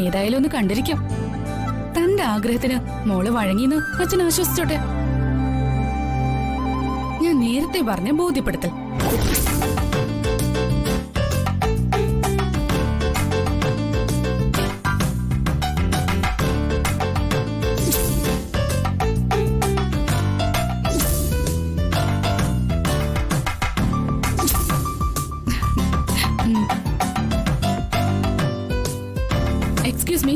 ഏതായാലും ഒന്ന് കണ്ടിരിക്കാം. തന്റെ ആഗ്രഹത്തിന് മോള് വഴങ്ങിന്ന് അച്ഛൻ ആശ്വസിച്ചോട്ടെ. ഞാൻ നേരത്തെ പറഞ്ഞ ബോധ്യപ്പെടുത്തൽ. Excuse me,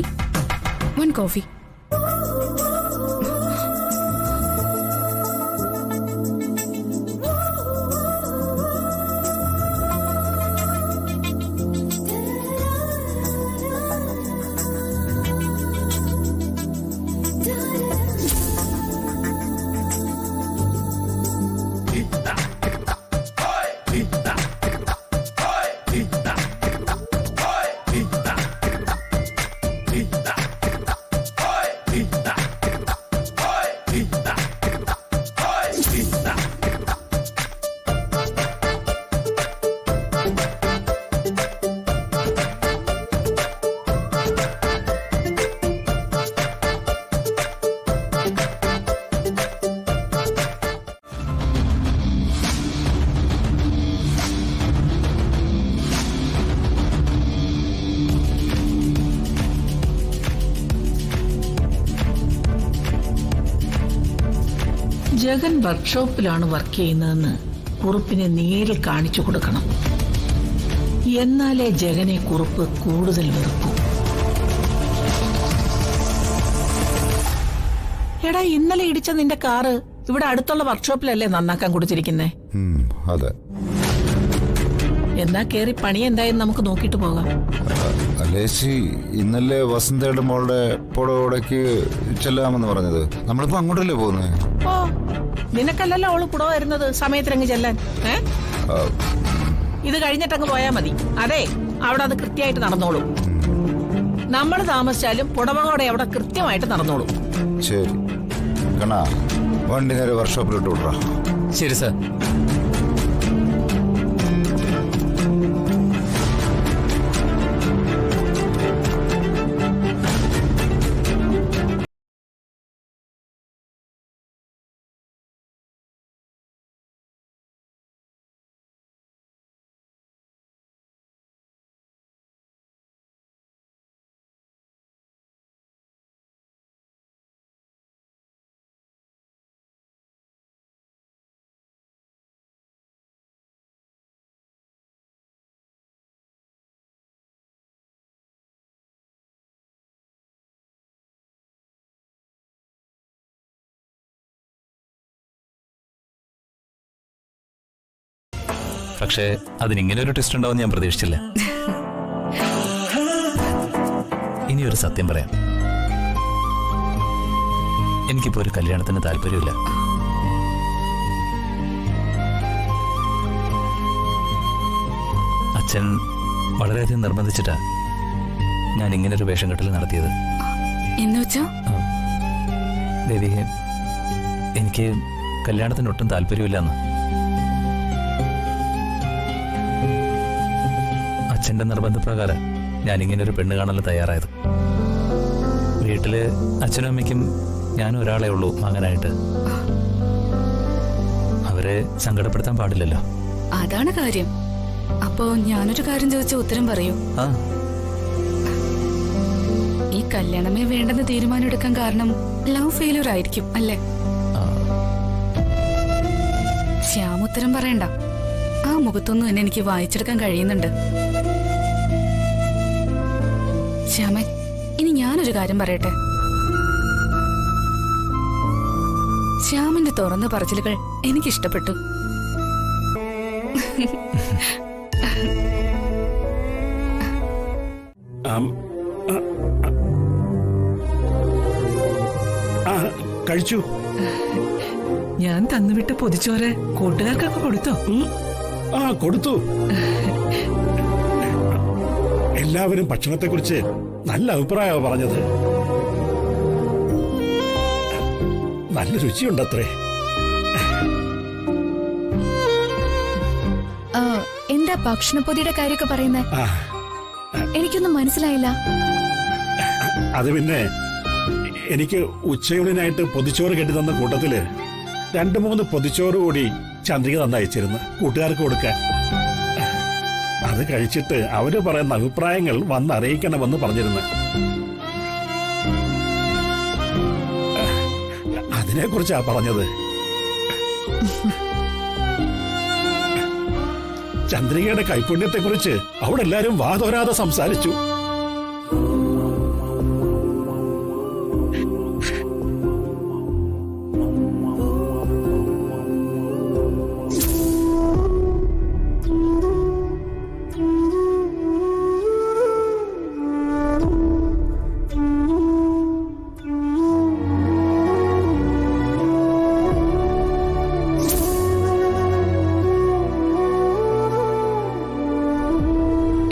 one coffee. Jagan വർക്ക്ഷോപ്പിലാണ് വർക്ക് ചെയ്യുന്നതെന്ന് കുറുപ്പിനെ നേരിൽ കാണിച്ചു കൊടുക്കണം. എന്നാലേ ജഗനെ കുറുപ്പ് കൂടുതൽ വെറുക്കൂ. എടാ, ഇന്നലെ ഇടിച്ച നിന്റെ കാറ് ഇവിടെ അടുത്തുള്ള വർക്ക്ഷോപ്പിലല്ലേ നന്നാക്കാൻ കൊടുത്തിരിക്കുന്നേ? അതെ. എന്നാ കേറി പണി എന്തായെന്ന് നമുക്ക് നോക്കിട്ട് പോകാം. അല്ലേശി, ഇന്നലെ വസന്തയുടെ മോളുടെ പുടവടക്ക് ചെല്ലാമെന്ന് പറഞ്ഞത്. നമ്മളിപ്പോ അങ്ങോട്ടല്ലേ പോകുന്നേ? ഓ, നിനക്കല്ലല്ലോ അവള് പുടവ വരുന്നത് സമയത്തിനങ്ങ് ചെല്ലാൻ. ഇത് കഴിഞ്ഞിട്ടങ്ങ് പോയാ മതി. അതെ, അവിടെ അത് കൃത്യമായിട്ട് നടന്നോളും. നമ്മൾ താമസിച്ചാലും പുടവകോടെ അവിടെ കൃത്യമായിട്ട് നടന്നോളും. ശരി കണാ, വണ്ടി നേരെ വർക്ക്ഷോപ്പിലിട്ട് വിടറാ. ശരി സാർ. പക്ഷേ അതിനിങ്ങനെ ഒരു ട്വിസ്റ്റ് ഉണ്ടാവും ഞാൻ പ്രതീക്ഷിച്ചില്ല. ഇനിയൊരു സത്യം പറയാം, എനിക്കിപ്പോ ഒരു കല്യാണത്തിന് താല്പര്യമില്ല. അച്ഛൻ വളരെയധികം നിർബന്ധിച്ചിട്ടാ ഞാൻ ഇങ്ങനെ ഒരു വേഷം കെട്ടൽ നടത്തിയത്. ദേവി, എനിക്ക് കല്യാണത്തിന് ഒട്ടും താല്പര്യമില്ലെന്ന്. അച്ഛന്റെ നിർബന്ധപ്രകാരം ഞാനിങ്ങനെ ഒരു പെണ്ണ് കാണാൻ തയ്യാറായത്. വീട്ടില് അച്ഛനും അമ്മയ്ക്കും ഞാനും ഒരാളെ ഉള്ളൂ മകനായിട്ട്. അവരെ സങ്കടപ്പെടുത്താൻ പാടില്ലല്ലോ. അതാണ് കാര്യം. അപ്പോ ഞാനൊരു കാര്യം ചോദിച്ച ഉത്തരം പറയൂ. ഈ കല്യാണമേ വേണ്ടെന്ന് തീരുമാനം എടുക്കാൻ കാരണം ലവ് ഫെയിലിയർ ആയിരിക്കും അല്ലേ? ശ്യാം ഉത്തരം പറയണ്ട. ആ മുഖത്തൊന്നും എന്നെ എനിക്ക് വായിച്ചെടുക്കാൻ കഴിയുന്നുണ്ട്. ശ്യാമേ, ഇനി ഞാനൊരു കാര്യം പറയട്ടെ. ശ്യാമിന്റെ തുറന്ന പറച്ചിലുകൾ എനിക്കിഷ്ടപ്പെട്ടു. കഴിച്ചു. ഞാൻ തന്നുവിട്ട് പൊതിച്ചോറ് കൂട്ടുകാർക്കൊക്കെ കൊടുത്തോ? കൊടുത്തു. എല്ലാവരും ഭക്ഷണത്തെക്കുറിച്ച് നല്ല അഭിപ്രായമാണ് പറഞ്ഞത്. നല്ല രുചിയുണ്ടത്രേ. എന്താ ഭക്ഷണപ്പൊതിയുടെ കാര്യമൊക്കെ പറയുന്നേ? എനിക്കൊന്നും മനസ്സിലായില്ല. അത് പിന്നെ എനിക്ക് ഉച്ചയൂണിനായിട്ട് പൊതിച്ചോറ് കെട്ടി തന്ന കൂട്ടത്തില് 2-3 പൊതിച്ചോറ് കൂടി ചന്ദ്രിക തന്നയച്ചിരുന്നു കൂട്ടുകാർക്ക് കൊടുക്കാൻ. അത് കഴിച്ചിട്ട് അവര് പറയുന്ന അഭിപ്രായങ്ങൾ വന്നറിയിക്കണമെന്ന് പറഞ്ഞിരുന്നു. അതിനെക്കുറിച്ചാ പറഞ്ഞത്. ചന്ദ്രികയുടെ കൈപുണ്യത്തെക്കുറിച്ച് അവിടെ എല്ലാരും വാതോരാതെ സംസാരിച്ചു.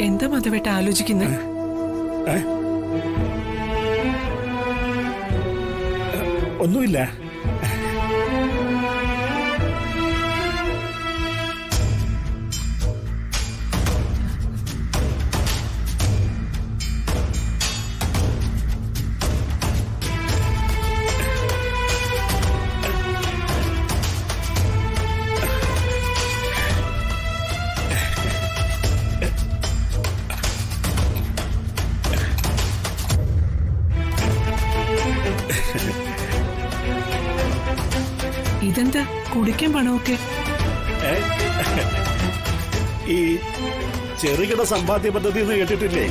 എന്താ മതവേട്ട ആലോചിക്കുന്നത്? ഒന്നുമില്ല. ഇതെന്താ കുടിക്കാൻ പണമൊക്കെ? ഈ ചെറുകിട സമ്പാദ്യ പദ്ധതി എന്ന് കേട്ടിട്ടില്ലേ?